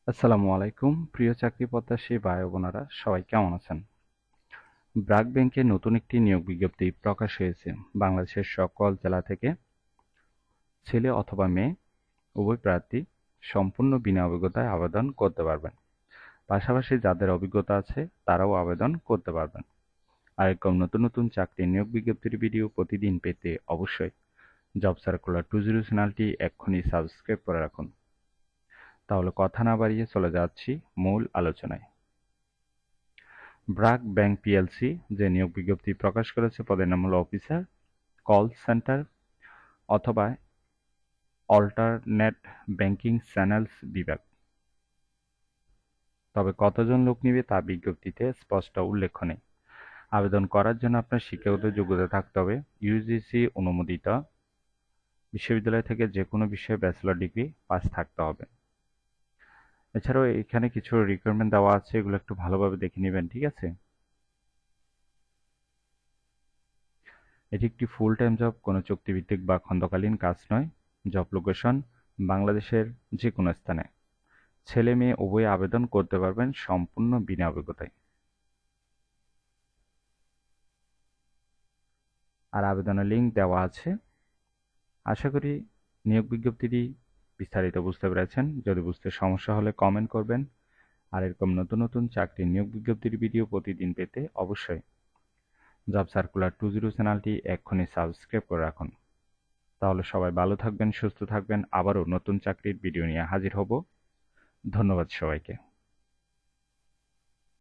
আসসালামু আলাইকুম প্রিয় চাকরি প্রত্যাশী ভাই ও বোনেরা সবাই কেমন আছেন? ব্র্যাক ব্যাংকে নতুন একটি নিয়োগ বিজ্ঞপ্তি প্রকাশ হয়েছে। বাংলাদেশের সকল জেলা থেকে ছেলে অথবা মেয়ে উভয় প্রার্থী সম্পূর্ণ বিনা অভিজ্ঞতায় আবেদন করতে পারবেন। পাশাপাশি যাদের অভিজ্ঞতা আছে তারাও আবেদন করতে পারবেন। আর এরকম নতুন নতুন চাকরি নিয়োগ বিজ্ঞপ্তির ভিডিও প্রতিদিন পেতে অবশ্যই জব সার্কুলার 20 চ্যানেলটি এক্ষুনি সাবস্ক্রাইব করে রাখুন। তাহলে কথা না বাড়িয়ে চলে যাচ্ছি মূল আলোচনায়। ব্র্যাক ব্যাংক পিএলসি যে নিয়োগ বিজ্ঞপ্তি প্রকাশ করেছে পদের নাম হলো অফিসার, কল সেন্টার অথবা অল্টারনেট ব্যাংকিং চ্যানেলস বিভাগ। তবে কতজন লোক নিবে তা বিজ্ঞপ্তিতে স্পষ্ট উল্লেখ নেই। আবেদন করার জন্য আপনার শিক্ষাগত যোগ্যতা থাকতে হবে ইউজিসি অনুমোদিত বিশ্ববিদ্যালয় থেকে যে কোনো বিষয়ে ব্যাচেলর ডিগ্রি পাস থাকতে হবে। এছাড়াও এখানে কিছু রিকোয়ারমেন্ট দেওয়া আছে, এগুলো একটু ভালোভাবে দেখে নেবেন, ঠিক আছে? এটি একটি ফুল টাইম জব, কোনো চুক্তিভিত্তিক বা খণ্ডকালীন কাজ নয়। জব লোকেশন বাংলাদেশের যে কোনো স্থানে। ছেলে মেয়ে উভয়ে আবেদন করতে পারবেন সম্পূর্ণ বিনা অভিজ্ঞতায়। আর আবেদনের লিঙ্ক দেওয়া আছে। আশা করি নিয়োগ বিজ্ঞপ্তিটি বিস্তারিত বুঝতে পেরেছেন। যদি বুঝতে সমস্যা হলে কমেন্ট করবেন। আর এরকম নতুন নতুন চাকরি নিয়োগ বিজ্ঞপ্তির ভিডিও প্রতিদিন পেতে অবশ্যই জব সার্কুলার 20 চ্যানেলটি এক্ষুনি সাবস্ক্রাইব করে রাখুন। তাহলে সবাই ভালো থাকবেন, সুস্থ থাকবেন। আবারও নতুন চাকরির ভিডিও নিয়ে হাজির হব। ধন্যবাদ সবাইকে।